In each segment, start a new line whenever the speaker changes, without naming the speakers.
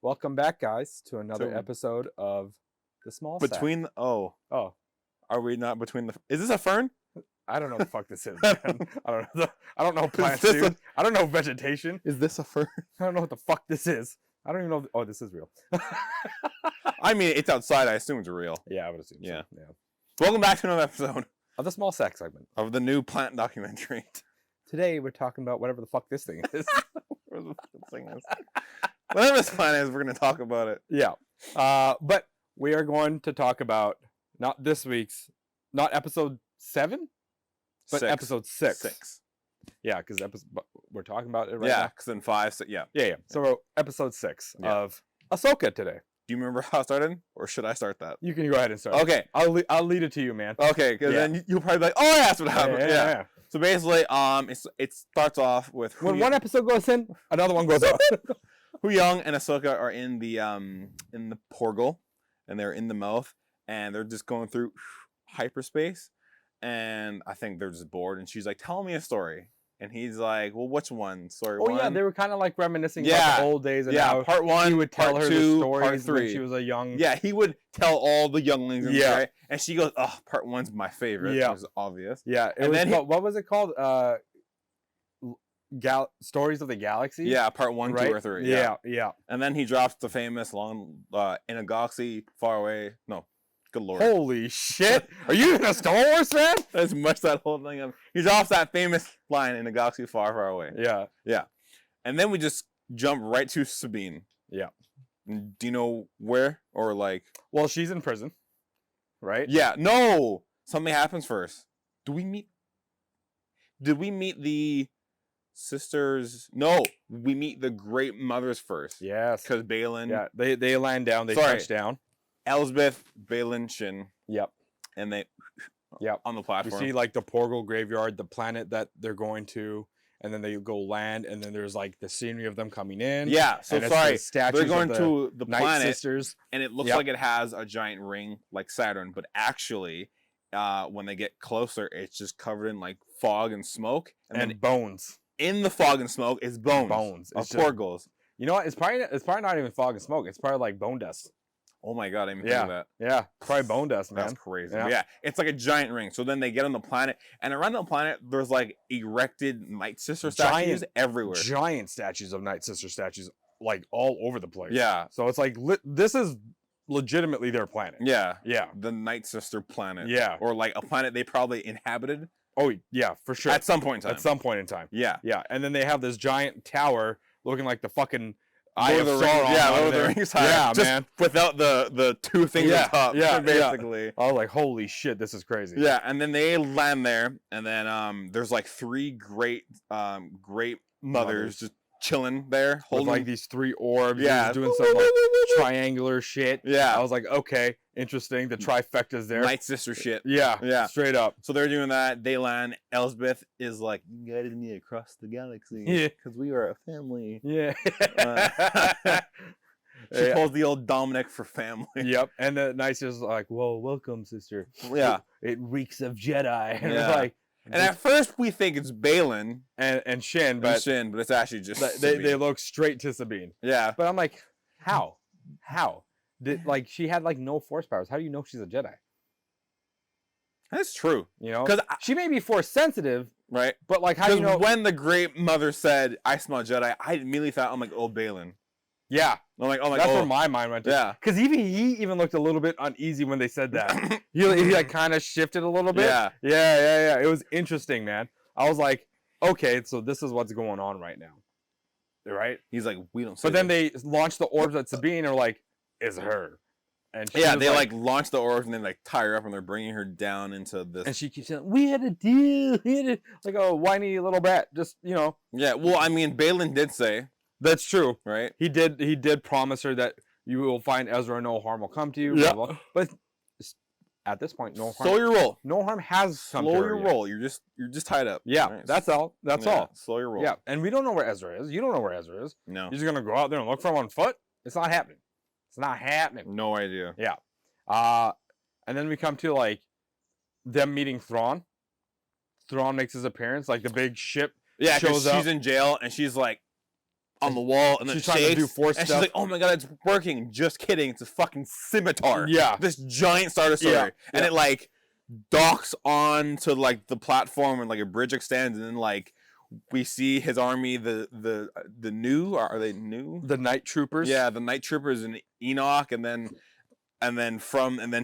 Welcome back, guys, to another episode of the Small Sack.
Oh, are we not between the? Is this a fern?
I don't know what the fuck this is, man. I don't know plants, dude. I don't know vegetation.
Is this a fern?
I don't know what the fuck this is. I don't even know. Oh, this is real.
I mean, it's outside. I assume it's real.
Yeah, I would assume.
Yeah.
So. Yeah.
Welcome back to another episode
of the Small Sack segment
of the new plant documentary.
Today we're talking about whatever the fuck this thing is.
Whatever this thing is. Whatever this plant is, we're going to talk about it.
Yeah. But we are going to talk about not this week's, not episode 7, but episode 6. Yeah, because we're talking about it right now.
Yeah, because then 5, so yeah.
Yeah. So episode 6 of Ashoka today.
Do you remember how it started, or should I start that?
You can go ahead and start.
Okay.
I'll lead it to you, man.
Okay, because then you'll probably be like, oh, yeah, that's what happened. Yeah. So basically, it starts off with
when one episode goes in, another one goes out.
Hu Young and Ashoka are in the portal, and they're in the mouth, and they're just going through hyperspace, and I think they're just bored, and she's like, "Tell me a story," and he's like, "Well, which one? Story one?"
Oh yeah, they were kind of like reminiscing about the old days, and how
part 1,
he would tell
part
her
2,
the stories
part 3.
when she was a young.
Yeah, he would tell all the younglings,
right?
And she goes, "Oh, part 1's my favorite." Yeah, it was obvious.
Yeah, what was it called? Stories of the Galaxy.
Yeah, part 1, 2, or 3.
Yeah.
And then he drops the famous long in a galaxy far away. No, good lord.
Holy shit! Are you even a Star Wars fan?
That's much that whole thing up. He drops that famous line in a galaxy far, far away. Yeah. And then we just jump right to Sabine. Yeah. Do you know where or like?
Well, she's in prison, right?
Yeah. No, something happens first. Did we meet the sisters? No, we meet the great mothers first.
Yes,
because Balin.
Yeah, they land down. They touch down.
Elsbeth, Balin, Shin.
Yep.
And they.
Yep.
On the platform.
You see like the Porgal graveyard, the planet that they're going to, and then they go land, and then there's like the scenery of them coming in.
Yeah. So they're going to the
Night
planet,
Sisters,
and it looks like it has a giant ring like Saturn, but actually, when they get closer, it's just covered in like fog and smoke, and then
bones.
In the fog and smoke is bones.
Bones.
Of Porgals.
You know what? It's probably not even fog and smoke. It's probably like bone dust.
Oh my god, I didn't think of that.
Yeah, probably bone dust, man.
That's crazy. Yeah, it's like a giant ring. So then they get on the planet, and around the planet, there's like erected Night Sister statues everywhere.
Giant statues of Night Sister statues, like all over the place.
Yeah.
So it's like this is legitimately their planet.
Yeah.
Yeah.
The Night Sister planet.
Yeah.
Or like a planet they probably inhabited.
Oh yeah, for sure.
At some point in time.
Yeah. Yeah. And then they have this giant tower looking like the fucking Eye of Sauron.
Yeah, Lord of the Rings.
Yeah,
just
man.
Without the two things on top.
Yeah,
basically.
Yeah. I was like, holy shit, this is crazy.
Yeah, and then they land there, and then there's like 3 great mothers just chilling there, holding
like these 3 orbs. Yeah, doing some like triangular shit.
Yeah,
I was like, okay, interesting. The trifecta's there.
Night Sister shit.
Yeah, straight up.
So they're doing that. They land. Elsbeth is like, you guided me across the galaxy because we are a family.
Yeah.
She calls the old Dominic for family.
Yep. And the Night Sister's like, well, welcome, sister.
Yeah.
It reeks of Jedi. And it's like.
And at first we think it's Balin
and Shin, but
it's actually just
they look straight to Sabine.
Yeah.
But I'm like, how? Did like she had like no force powers? How do you know she's a Jedi?
That's true.
You know, because she may be force sensitive,
right?
But like, how do you know?
When the Great Mother said, "I smell Jedi," I immediately thought, "I'm like, oh, Balin."
Yeah.
I'm like,
that's where my mind went to.
Yeah.
Because he even looked a little bit uneasy when they said that. he like kind of shifted a little bit. Yeah. It was interesting, man. I was like, okay, so this is what's going on right now. Right?
He's like, we don't.
But then they launched the orbs at Sabine and are like, it's her. And
they like launch the orbs and then like tie her up and they're bringing her down into this.
And she keeps saying, we had a deal. Like a whiny little bat. Just, you know.
Yeah. Well, I mean, Balin did say.
That's true.
Right?
He did promise her that you will find Ezra, no harm will come to you. Yeah. Blah, blah. But at this point, no harm.
Slow your roll.
No harm has come to her.
Slow your roll. You're just tied up.
Yeah. Right. That's all. That's all.
Slow your roll.
Yeah. And we don't know where Ezra is. You don't know where Ezra is.
No.
You're just gonna go out there and look for him on foot? It's not happening. It's not happening.
No idea.
Yeah. And then we come to like them meeting Thrawn. Thrawn makes his appearance, like the big ship.
Yeah,
shows up.
She's in jail and she's like, on the wall, and then
she's
it shakes,
trying to do force
and
stuff.
she's like, "Oh my god, it's working!" Just kidding. It's a fucking scimitar.
Yeah.
This giant Star Destroyer, and it like docks onto like the platform, and like a bridge extends, and then like we see his army, the new, are they new?
The night troopers.
Yeah, the night troopers and Enoch, and then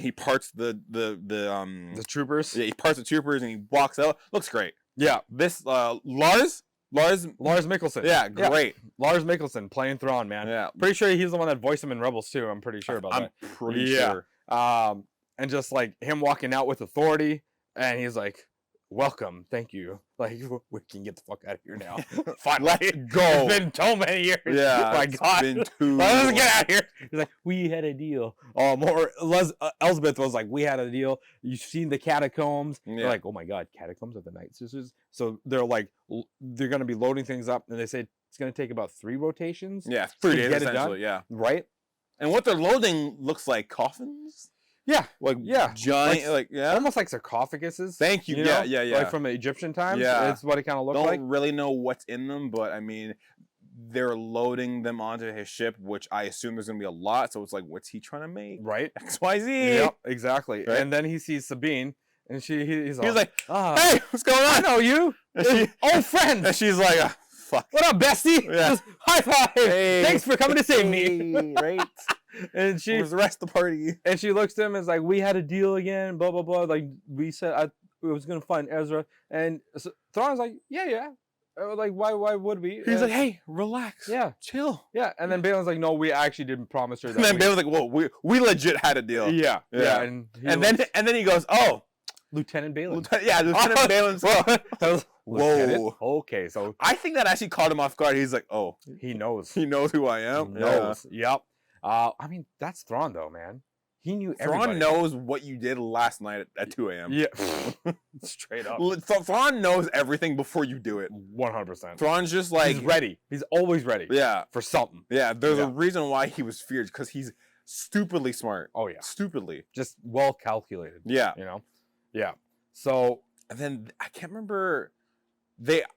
he parts the
troopers.
Yeah, he parts the troopers and he walks out. Looks great.
Yeah.
This Lars
Mikkelsen.
Yeah, great.
Lars Mikkelsen playing Thrawn, man.
Yeah.
Pretty sure he's the one that voiced him in Rebels too. I'm pretty sure about that.
I'm pretty sure.
And just like him walking out with authority, and he's like, "Welcome, thank you. Like, we can get the fuck out of here now. Finally,
Let's go.
It's been so many years.
Yeah,
my
it's
God,
been too
let's
long.
get out of here." He's like, "We had a deal." Elsbeth was like, "We had a deal. You've seen the catacombs."
Yeah.
They're like, "Oh my God, catacombs of the Night Sisters." So they're like, they're gonna be loading things up, and they say it's gonna take about 3 rotations.
Yeah, 3 days
get it
essentially.
done.
Yeah,
Right.
and what they're loading looks like coffins.
Yeah.
Like
Like,
giant, like
almost like sarcophaguses.
Thank you.
You know?
Yeah.
Like from the Egyptian times.
Yeah.
That's what it kind of looked
Don't
like.
really know what's in them, but I mean, they're loading them onto his ship, which I assume there's gonna be a lot. So it's like, what's he trying to make?
Right.
XYZ.
Yep. Exactly.
Right?
And then he sees Sabine, and he's
like,
"Ah,
"Hey, what's going
I
on?"
know you.
And
Old friend.
and she's like, "Fuck."
What up, bestie?
Yeah.
Just high five.
Hey.
Thanks for coming to save me.
Right.
And she
Where's the rest of the party?
and she looks to him and is like, "We had a deal again. Blah blah blah. Like we said, I was gonna find Ezra." And so Thrawn's like, "Yeah. Like why would we?"
He's like, "Hey, relax.
"Yeah,
Chill."
yeah." And then Balin's like, "No, we actually didn't promise her that."
And then Bailey's like, "Whoa, we legit had a deal."
Yeah.
And then he goes, "Oh,
Lieutenant Balin.
Lieutenant Balin's."
Whoa. Okay, so
I think that actually caught him off guard. He's like, "Oh,
he knows.
he knows who I am."
He knows. Yep. I mean, that's Thrawn though, man. He knew everybody.
Thrawn knows what you did last night at 2 a.m.
Yeah. Straight up.
Thrawn knows everything before you do it.
100%.
Thrawn's just like,
he's ready. He's always ready.
Yeah.
For something.
Yeah. There's
Yeah.
a reason why he was feared, because he's stupidly smart.
Oh yeah.
Stupidly.
Just well calculated.
Yeah.
You know. Yeah. So.
And then I can't remember.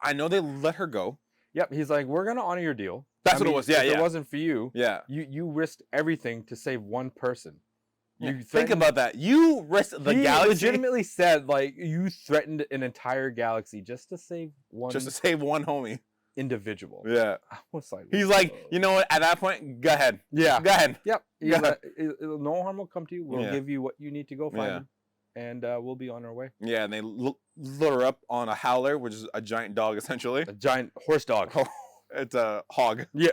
I know they let her go.
Yep. He's like, "We're gonna honor your deal."
That's what it was. Yeah.
If
Yeah.
it wasn't for you,
Yeah.
you risked everything to save one person.
Yeah.
You
Think about that. You risked the
he
galaxy
legitimately said, like, you threatened an entire galaxy just to save one
just to save one homie.
individual.
Yeah.
I was like,
He's like, you know what? At that point, go ahead.
yeah.
Go ahead.
Yep. He's
Go
like, no harm will come to you. We'll
Yeah.
give you what you need to go find
Yeah.
him, and we'll be on our way.
Yeah, and they load her up on a howler, which is a giant dog, essentially.
A giant horse dog.
Oh, it's a hog.
Yeah.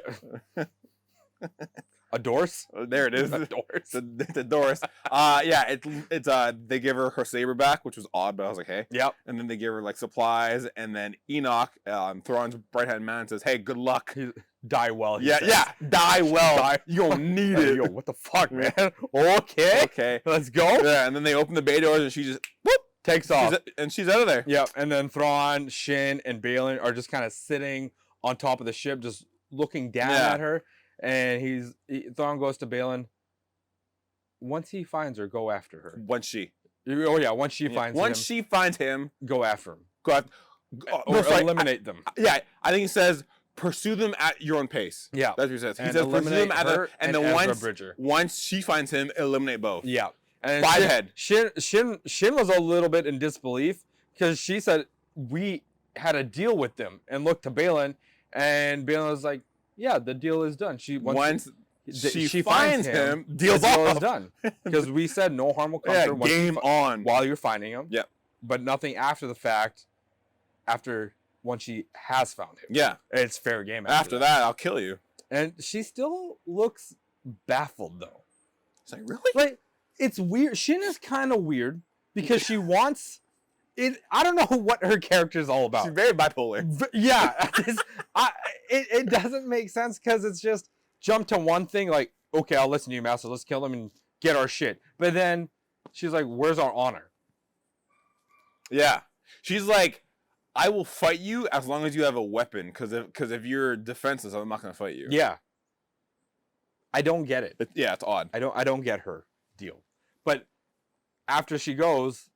A Dorse?
There it is.
A Dorse.
The Doris. Yeah, it's they give her saber back, which was odd, but I was like, hey.
Yep.
And then they give her like supplies, and then Enoch, Thrawn's right hand man, says, "Hey, good luck."
Die well. He
Yeah,
says.
yeah. Die well.
Die.
You don't need
Hey,
it.
yo, what the fuck, man? Okay.
Okay.
Let's go.
Yeah, and then they open the bay doors, and she just whoop,
Takes off.
she's out of there.
Yep. And then Thrawn, Shin, and Balin are just kind of sitting on top of the ship, just looking down
Yeah.
at her. And Thrawn goes to Balin. Once he finds her, go after her.
Once she
finds him, go after him.
Go out,
Or eliminate them.
Yeah, I think he says pursue them at your own pace.
Yeah.
That's what he says. He
And
says pursue
eliminate
them at
her
and
and
then
Ezra Bridger.
once she finds him, eliminate both.
Yeah. And
Five head.
Shin was a little bit in disbelief because she said we had a deal with them, and looked to Balin, and Balin was like, "Yeah, the deal is done."
Once she
finds
finds him,
the
deal's
deal
off.
is done because we said no harm will come
Yeah,
to her once
game on.
while you're finding him.
Yep.
But nothing after the fact. Once she has found him,
Yeah.
it's fair game.
After that, I'll kill you.
And she still looks baffled though.
It's like, really?
Like, it's weird. Shin is kind of weird because she wants it. I don't know what her character is all about.
She's very bipolar.
Yeah, it doesn't make sense because it's just jump to one thing like, okay, I'll listen to you, master. Let's kill him and get our shit. But then she's like, where's our honor?
Yeah. She's like, I will fight you as long as you have a weapon, because if you're defenseless, I'm not gonna fight you.
Yeah. I don't get it.
Yeah, it's odd.
I don't get her deal. But after she goes,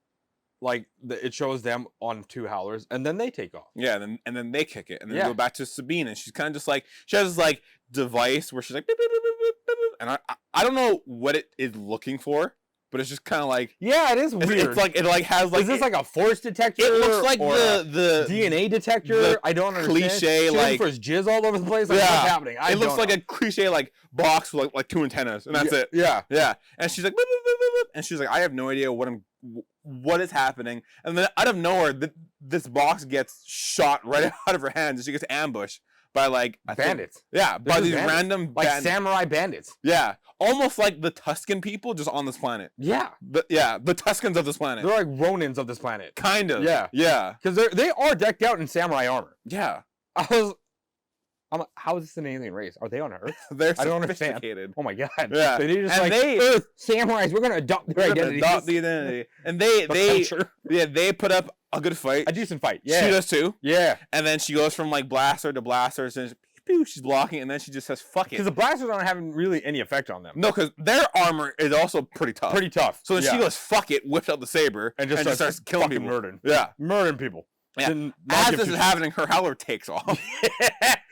like it shows them on 2 howlers, and then they take off.
Yeah, and then they kick it, and then
Yeah.
go back to Sabine, and she's kind of just like she has this like device where she's like, beep, beep, beep, beep, beep, beep, and I don't know what it is looking for, but it's just kind of like
Yeah, it is weird.
it's like it like has like
is this like a force detector?
it looks like
or
the
DNA detector.
the
I don't understand.
cliche,
She looking
like-
for his jizz all over the place. Like,
Yeah.
what's happening?
it looks like a cliche like box with like 2 antennas, and that's it.
Yeah.
Yeah, and she's like, boop, boop, boop, boop, boop, and she's like, I have no idea what is happening, and then out of nowhere, this box gets shot right out of her hands, and she gets ambushed by like
Bandits.
by these
bandits.
random
Like
bandits.
samurai bandits.
Yeah, almost like the Tuscan people just on this planet.
Yeah.
The Tuscans of this planet.
They're like Ronins of this planet.
Kind of.
Yeah.
Yeah.
Because they are decked out in samurai armor.
Yeah.
I'm like, how is this an alien race? Are they on Earth?
They're
I don't understand.
sophisticated.
Oh my god.
Yeah.
They just
And
like
they-
Earth samurais. We're gonna adopt their
We're gonna
identity.
adopt the identity. And they put up a good fight.
A decent fight.
She
Yeah.
does too.
Yeah.
And then she goes from like blaster to blaster, and she's blocking, and then she just says, fuck
Because
it.
the blasters aren't having really any effect on them.
No, because their armor is also pretty tough.
Pretty tough.
So then
yeah.
she goes, fuck it, whips out the saber,
and just starts killing
fucking
people.
murdering. Yeah.
Murdering people.
Yeah.
Then
As
not give
this
two
is happening, her howler takes off.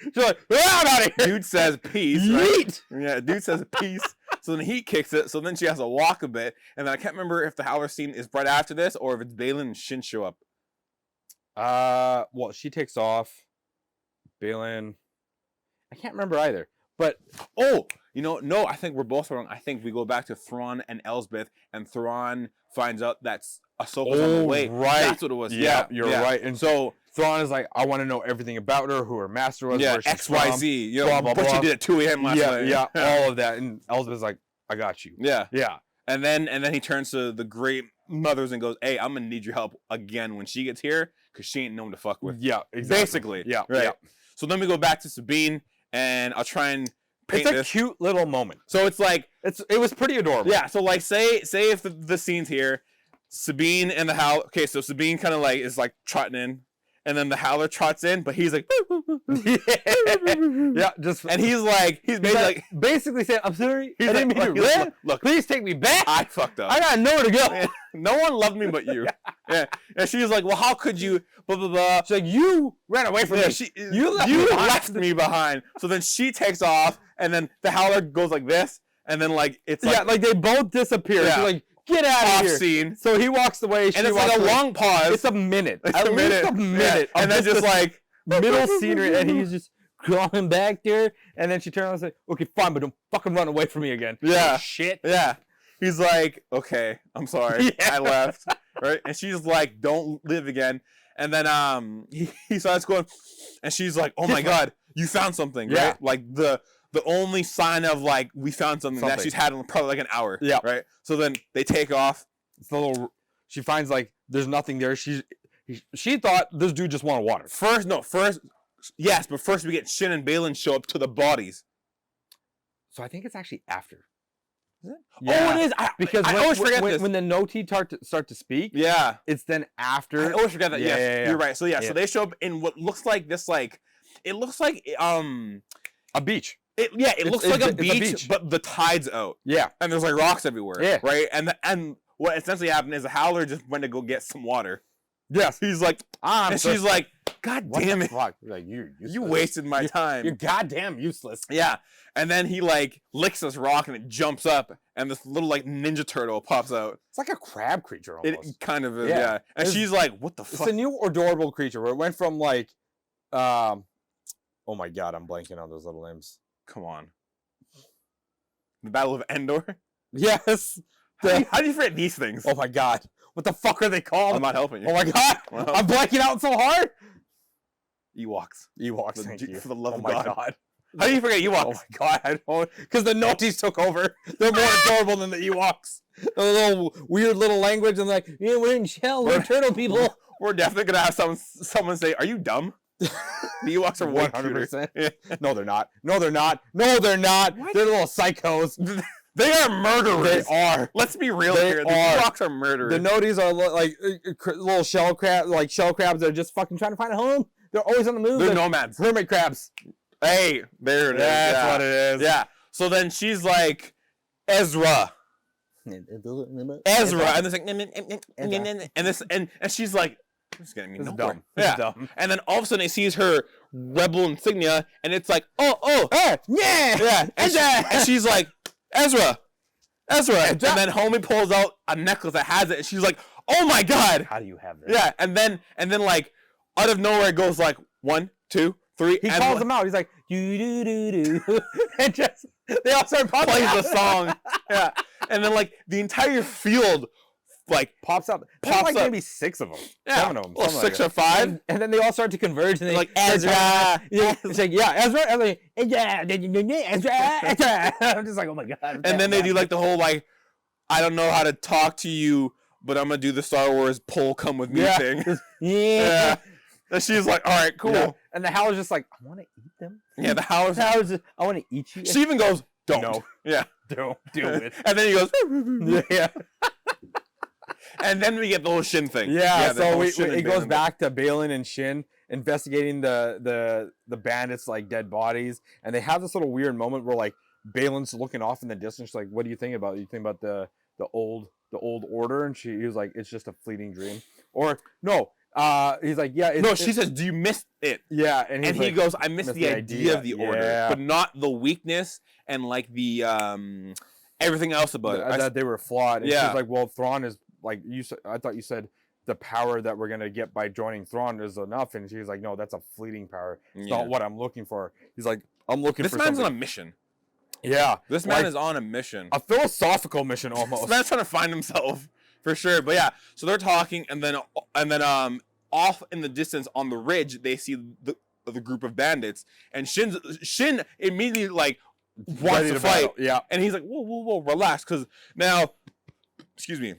She's like, I'm out of here.
Dude says peace.
Yeet.
Right? Yeah, dude says peace. So then he kicks it. So then she has to walk a bit. And then I can't remember if the howler scene is right after this or if it's Balin and Shin show up.
Well, she takes off. Balin. I can't remember either. But
Oh, no, I think we're both wrong. I think we go back to Thrawn and Elsbeth, and Thrawn finds out that's Ahsoka's on the way.
right.
That's what it was.
Yeah, you're right. And
so
Thrawn is like, I want to know everything about her, who her master was,
yeah,
where she's
XYZ. You know,
blah, blah,
what
blah.
you did at 2 a.m. last
yeah,
night.
yeah, all of that. And Elizabeth's like, I got you.
Yeah.
Yeah.
And then he turns to the great mothers and goes, hey, I'm gonna need your help again when she gets here, because she ain't known to fuck with.
Yeah, exactly.
Basically.
Yeah,
Right.
yeah.
So then we go back to Sabine, and I'll try and paint
It's a
this.
cute little moment.
So it's like,
It was pretty adorable.
yeah, so like say if the scene's here, Sabine and the Howler, okay, so Sabine kind of like is like trotting in, and then the Howler trots in, but he's like,
Yeah, just
and he's
basically saying, I'm sorry,
he's
I didn't
like,
mean to
look,
run.
look,
Please take me back.
I fucked up.
I got nowhere to go.
No one loved me but you. Yeah. And she's like, well, how could you, blah, blah, blah.
She's like, you ran away from
Yeah,
me. You
left me behind. So then she takes off, and then the Howler goes like this, and then like it's like,
Yeah, like they both disappear.
Yeah.
She's like, get out of
off
here.
scene.
So he walks away. She
And it's
walks
like a
away.
long pause.
It's a minute.
It's
At
a
least
minute.
a minute.
Yeah. And then just like
middle scenery, and he's just crawling back there. And then she turns and says, okay, fine, but don't fucking run away from me again.
Yeah.
Oh, shit.
Yeah. He's like, okay, I'm sorry.
Yeah.
I left. Right? And she's like, don't live again. And then he starts going, and she's like, oh my God, you found something,
Yeah.
right? Like the only sign of like, we found something that she's had in probably like an hour.
Yeah.
Right? So then they take off.
It's a little. She finds like there's nothing there. She thought this dude just wanted water.
Yes, but first we get Shin and Balin show up to the bodies.
So I think it's actually after.
Is it?
Yeah.
Oh, it is.
Because
I always forget this.
when the Noti start to speak,
Yeah.
it's then after.
I always forget that.
Yeah,
Yes,
yeah, yeah.
you're right. So
Yeah.
so they show up in what looks like this like, it looks like
a beach.
it looks
it's
like a
a
beach,
beach.
but the tide's out
Yeah.
and there's like rocks everywhere.
Yeah.
Right. And what essentially happened is the Howler just went to go get some water.
Yes.
He's like, and she's like, God
what
damn
the
it,
fuck? Like you
wasted my time.
You're goddamn useless.
Yeah. And then he like licks this rock and it jumps up and this little like ninja turtle pops out.
It's like a crab creature
It
almost.
kind of is,
Yeah.
yeah. And
It's-
she's like, what the
It's
fuck?
a new adorable creature where it went from like, oh my god, I'm blanking on those little names.
Come on. The Battle of Endor?
Yes.
How do you forget these things?
Oh my god. What the fuck are they called?
I'm not helping you.
Oh my god.
Well.
I'm blanking out so hard.
Ewoks.
Ewoks,
For
thank
the-
you.
for the love
oh
of
my
God. How do you forget Ewoks?
Oh my god, I don't. Because the Notis took over. They're more adorable than the Ewoks. The little weird little language and like, yeah, we're in shell, we're turtle people.
We're definitely gonna have someone say, "Are you dumb?" The Ewoks are
100%.
Yeah.
No, they're not. No, they're not. No, they're not.
What?
They're little psychos.
They are murderers.
They are.
Let's be real
They
here. The
are.
Ewoks are murderers.
The Notis are like little shell crabs that are just fucking trying to find a home. They're always on the move.
They're nomads.
Hermit crabs.
Hey, there it is.
That's
Yeah.
what it is.
Yeah. So then she's like, Ezra. Ezra, and it's like, and she's like, this is getting me nowhere.
Dumb.
Yeah.
Dumb.
And then all of a sudden he sees her rebel insignia, and it's like,
Yeah.
and she's like, Ezra. And then homie pulls out a necklace that has it, and she's like, oh my god.
How do you have this?
Yeah. And then like out of nowhere it goes like 1, 2, 3.
He calls them out. He's like, do. And just, they all start
plays the song. Yeah. And then like the entire field like
pops up. There's like maybe 6 of them.
Yeah.
7 of them.
Well, 6 or 5.
And then they all start to converge. And they
like, Ezra.
Yeah. It's like, yeah, Ezra. And like, Ezra. I'm just like, oh my god.
And then they do like the whole like, I don't know how to talk to you, but I'm gonna do the Star Wars pull come with me thing. Yeah. And she's like, all right, cool.
Yeah. And the Howler's just like, I want to eat them.
Yeah, the Howler's
just, I want to eat you.
She even goes, don't.
No.
Yeah.
Don't do it.
And then he goes,
yeah.
And then we get the whole Shin thing.
Yeah, so it goes back to Balin and Shin investigating the bandits' like dead bodies, and they have this little weird moment where like Balin's looking off in the distance, like, what do you think about? You think about the old order? And he was like, it's just a fleeting dream. Or no, he's like, yeah.
She says, do you miss it?
Yeah, and
he
like,
goes, I miss the idea of the order, but not the weakness and like the everything else about it.
That they were flawed. And
yeah.
she's like, well, Thrawn is like you said. I thought you said the power that we're gonna get by joining Thrawn is enough, and she's like, no, that's a fleeting power. It's not what I'm looking for. He's like, I'm looking for something.
This man's on a mission.
Yeah,
this man is on a mission,
a philosophical mission almost.
This man's trying to find himself for sure. But yeah, so they're talking, and then off in the distance on the ridge, they see the group of bandits, and Shin immediately like wants to fight.
Yeah,
and he's like, whoa, relax, because now, excuse me,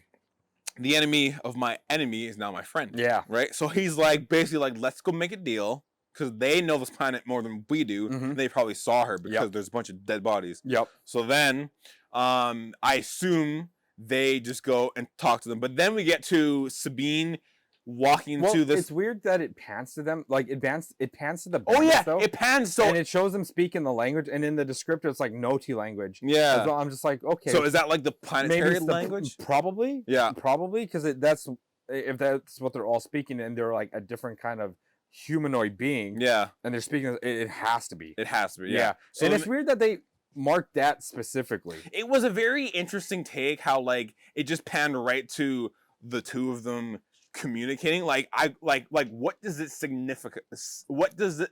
the enemy of my enemy is now my friend.
Yeah,
right. So he's like basically like, let's go make a deal. Because they know this planet more than we do.
Mm-hmm.
They probably saw her because there's a bunch of dead bodies.
Yep.
So then, I assume they just go and talk to them. But then we get to Sabine walking to this.
It's weird that it pans to them. Like it pans to the.
Oh yeah,
though,
it pans. So
and it shows them speaking the language, and in the descriptor it's like Noti language.
Yeah.
So I'm just like, okay.
So is that like the planetary language?
Probably.
Yeah.
Probably because that's if that's what they're all speaking, and they're like a different kind of humanoid being, and they're speaking. It has to be.
It has to be. Yeah.
So and it's weird that they marked that specifically.
It was a very interesting take. How like it just panned right to the two of them communicating. Like what does it significant? What does it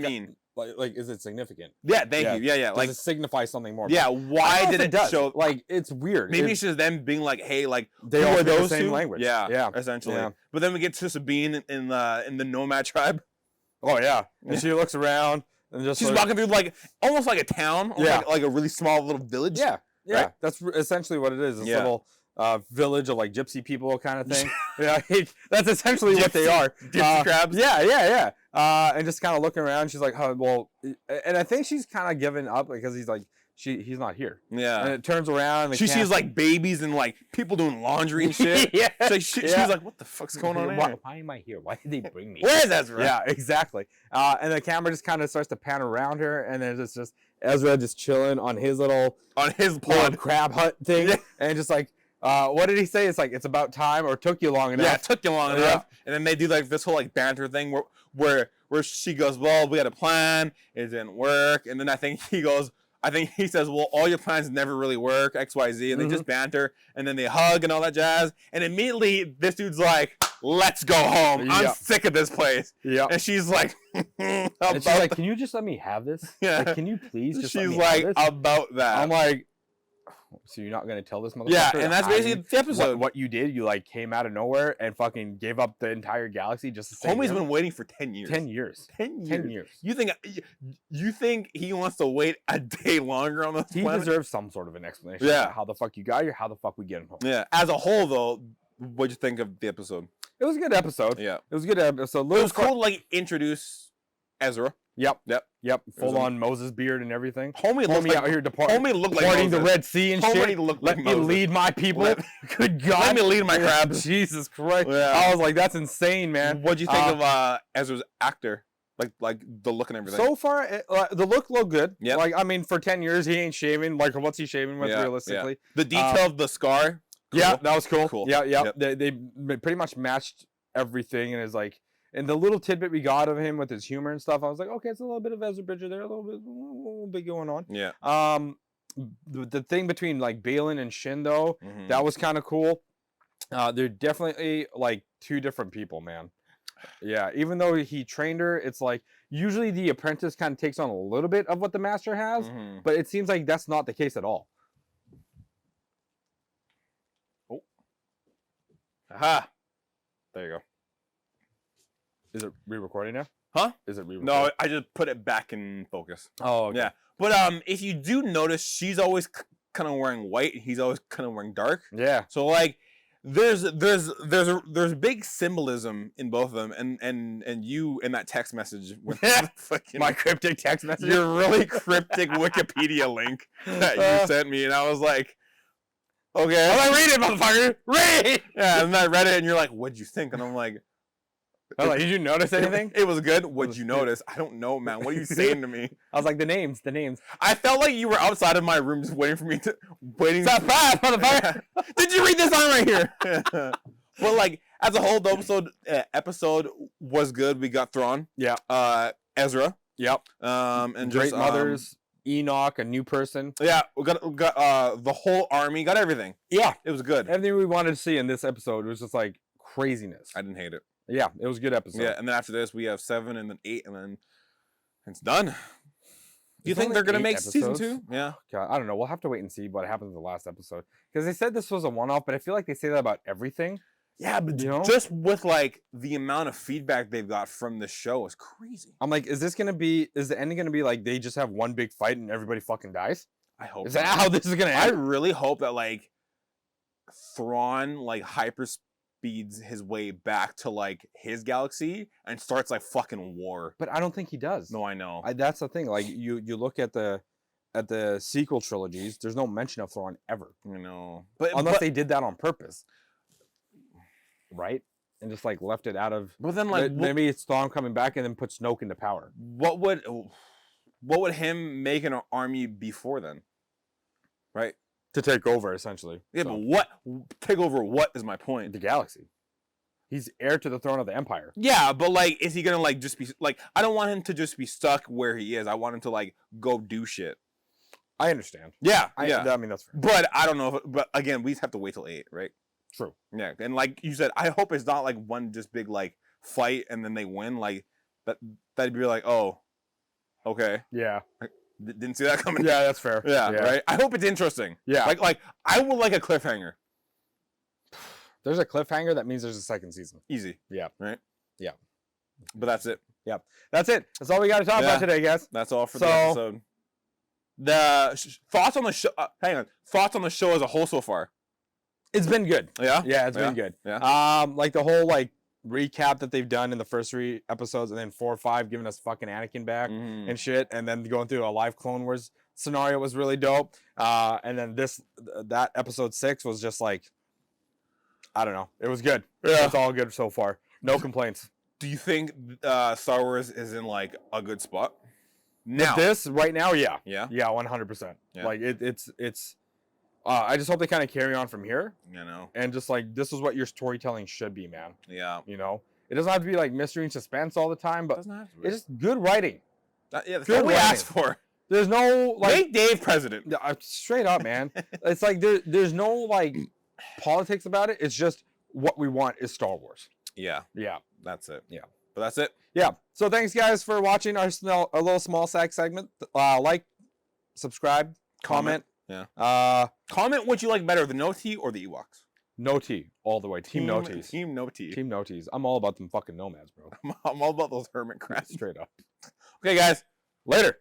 mean?
Like is it significant?
Yeah. Thank you. Yeah.
Does
like
it signify something more?
Yeah. Why did it show?
Like it's weird.
Maybe it's just them being like, hey, like
they all speak the same language.
Yeah. Essentially. Yeah. But then we get to Sabine in the Nomad tribe.
Oh yeah. And she looks around and just
she's walking through like almost like a town. Like a really small little village.
Yeah. Yeah.
Right?
That's essentially what it is. This little village of like gypsy people kind of thing. Yeah. That's essentially what they are.
Gypsy crabs.
Yeah. And just kind of looking around, she's like, oh, well, and I think she's kind of giving up because he's like, he's not here.
Yeah.
And it turns around. And
she sees like babies and like people doing laundry and shit.
Yeah.
So she's like, what the fuck's going on here?
Why am I here? Why did they bring me?
Where is Ezra?
Yeah, exactly. And the camera just kind of starts to pan around her, and then it's just Ezra just chilling on his
pod
crab hut thing, and just like, what did he say? It's like, it's about time, or took you long enough.
Yeah, it took you long enough. And then they do like this whole like banter thing where she goes, well, we had a plan, it didn't work. And then I think he says, well, all your plans never really work, XYZ. And they just banter, and then they hug and all that jazz. And immediately this dude's like, let's go home. I'm sick of this place.
Yeah.
And she's like,
and she's like, can you just let me have this?
Yeah.
Like, can you please just
she's
let me
like,
have this?
about that.
I'm like, so you're not going to tell this motherfucker?
Yeah, and that's basically the episode.
What you did, you like came out of nowhere and fucking gave up the entire galaxy just to say.
Homie's been waiting for 10 years.
10 years. 10 years.
You think he wants to wait a day longer on this planet?
He deserves some sort of an explanation.
Yeah.
How the fuck you got here, how the fuck we get him home.
Yeah. As a whole, though, what'd you think of the episode?
It was a good episode.
Yeah.
It was a good episode.
It was cool to like introduce Ezra.
Yep. Full on Moses beard and everything.
Homie
out here departing
like
the Red Sea and shit. Let me lead my people. Good God.
Let me lead my crabs.
Jesus Christ.
Yeah.
I was like, that's insane, man.
What'd you think of Ezra's actor? Like the look and everything.
So far, the look looked good.
Yep.
Like, I mean, for 10 years, he ain't shaving. Like, what's he shaving with,
Yeah,
realistically?
yeah. The detail of the scar. Cool.
Yeah, that was cool.
Cool.
Yeah.
Yep.
They pretty much matched everything, and is like, and the little tidbit we got of him with his humor and stuff, I was like, okay, it's a little bit of Ezra Bridger there, a little bit going on.
Yeah.
The thing between like Balin and Shin though, that was kind of cool. They're definitely like two different people, man. Yeah, even though he trained her, it's like usually the apprentice kind of takes on a little bit of what the master has, but it seems like that's not the case at all.
Oh. Aha. There you go.
Is it re-recording now?
Huh?
Is it re-recording?
No, I just put it back in focus.
Oh, okay.
Yeah. But if you do notice, she's always kind of wearing white, and he's always kind of wearing dark.
Yeah.
So like, there's big symbolism in both of them, and you in that text message with fucking
my cryptic text message,
your really cryptic Wikipedia link that you sent me, and I was like, okay,
I'm like, read it, motherfucker, read.
Yeah, and I read it, and you're like, what'd you think? And I'm like,
did you notice anything?
It was good. What'd you notice? I don't know, man. What are you saying to me?
I was like, the names.
I felt like you were outside of my room just waiting for me to
Surprise, motherfucker!
Did you read this on right here? But like, as a whole, the episode was good. We got Thrawn.
Yeah.
Ezra.
Yep.
And
Great
just,
Mothers. Enoch, a new person.
Yeah, we got the whole army. Got everything.
Yeah,
it was good.
Everything we wanted to see in this episode was just like craziness.
I didn't hate it.
Yeah, it was a good episode.
Yeah, and then after this, we have 7 and then 8, and then it's done. Do you think they're gonna make season 2? Yeah.
God, I don't know. We'll have to wait and see what happens in the last episode, because they said this was a one-off, but I feel like they say that about everything.
Yeah, but just with like the amount of feedback they've got from the show is crazy.
I'm like, is the ending gonna be like they just have one big fight and everybody fucking dies?
I hope.
Is that how this is gonna end?
I really hope that like Thrawn like hyperspeeds his way back to like his galaxy and starts like fucking war.
But I don't think he does.
No, I know.
That's the thing. Like you look at the sequel trilogies, there's no mention of Thrawn ever.
You know,
unless they did that on purpose, right? And just like left it out of.
But then like
maybe it's Thrawn coming back and then put Snoke into power.
What would him make an army before then? Right.
To take over, essentially.
Yeah, so. But what take over? What is my point?
The galaxy. He's heir to the throne of the Empire.
Yeah, but like, is he gonna like just be like? I don't want him to just be stuck where he is. I want him to like go do shit.
I understand.
Yeah,
I mean that's fair.
But I don't know. But again, we just have to wait till 8, right?
True.
Yeah, and like you said, I hope it's not like one just big like fight and then they win. Like that'd be like, oh, okay.
Yeah.
Didn't see that coming.
Yeah, that's fair.
Yeah, right. I hope it's interesting.
Yeah,
like I would like a cliffhanger.
There's a cliffhanger. That means there's a second season.
Easy.
Yeah.
Right.
Yeah.
But that's it.
Yeah. That's it. That's all we got to talk about today, guys.
That's all for the episode. The thoughts on the show. Hang on. Thoughts on the show as a whole so far.
It's been good.
Yeah.
Yeah, it's been good.
Yeah.
Like the whole like recap that they've done in the first 3 episodes, and then 4 or 5 giving us fucking Anakin back and shit, and then going through a live Clone Wars scenario was really dope. And then that episode 6 was just like, I don't know, it was good. Yeah, it's all good so far. No complaints.
Do you think Star Wars is in like a good spot now?
With this right now, yeah, 100%.
Yeah.
Like it's. I just hope they kind of carry on from here.
You know.
And just like, this is what your storytelling should be, man.
Yeah.
You know? It doesn't have to be like mystery and suspense all the time, but it's just good writing.
That's what we asked for.
There's no like...
Make Dave president.
Straight up, man. It's like there's no like politics about it. It's just what we want is Star Wars.
Yeah.
Yeah.
That's it.
Yeah.
But that's it.
Yeah. So thanks, guys, for watching our little small SAC segment. Like, subscribe, comment.
Yeah. Comment what you like better, the No Tea or the Ewoks.
No tea, all the way. Team No Teas.
Team No Tea.
Team No Teas. I'm all about them fucking nomads, bro.
I'm all about those hermit crabs.
Straight up.
Okay, guys.
Later.